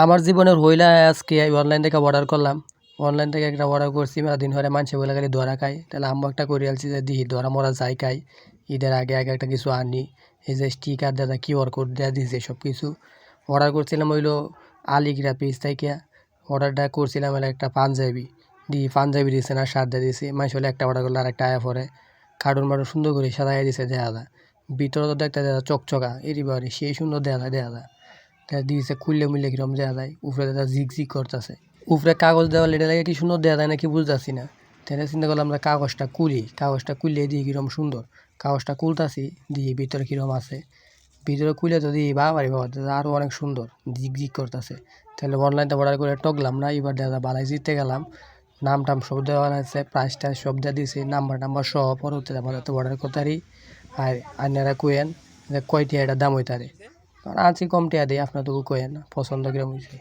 আমার জীবনের হইলা আজকে অনলাইন থেকে অর্ডার করলাম। অনলাইন থেকে একটা অর্ডার করছি দিন ধরে মানুষে বলে খালি ধরা খাই, তাহলে আম্মু একটা করে আলছি যে দিই ধরা মরা যাই খাই। ঈদের আগে আগে একটা কিছু আনি, এই যে স্টিকার দেওয়া কিউআর কোড দেওয়া দিয়েছে সব কিছু। অর্ডার করছিলাম হইলো আলিগ্রা পেজ থেকে। অর্ডারটা করছিলাম হলো একটা পাঞ্জাবি, পাঞ্জাবি দিয়েছে না শার্ট দিয়ে দিয়েছে। মানুষ হলে একটা অর্ডার করলে আর একটা আয়া পরে কার্টুন মার্টুন সুন্দর করে সাজাই দিয়েছে দেয়া যায়। ভিতরে তো দেখতে দেওয়া চকচকা এরিবারে সেই সুন্দর দেওয়া যায় দেওয়া যায়। দিয়েছে খুললে মুললে কিরম দেওয়া যায়, উপরে দেখা ঝিক ঝিক করতেছে। উপরে কাগজ দেওয়া এটা লাগে কি সুন্দর দেওয়া যায় নাকি বুঝতেছি না। তাহলে চিন্তা করলাম আমরা কাগজটা খুললে দিয়ে কিরম সুন্দর। কাগজটা খুলতাছি দিয়ে ভিতরে কিরম আছে, ভিতরে খুলে তো দিই বাবারি বাবা আরও অনেক সুন্দর ঝিক ঝিক করতেছে। তাহলে অনলাইনতে অর্ডার করে টকলাম না, এবার দেখা বালাই জিততে গেলাম। নাম টাম সব দেওয়া আছে, প্রাইস টাইস সব দেওয়া দিয়েছি, নাম্বার টাম্বার সহ। পরবর্তীতে আমাদের তো অর্ডার করতারি আর আইনারা কোয়েন যে কয়টি এটা দাম হইতারে। আনছি কম টিয়া দিই, আপনার তো কোয়েন পছন্দ কিরম হয়েছে।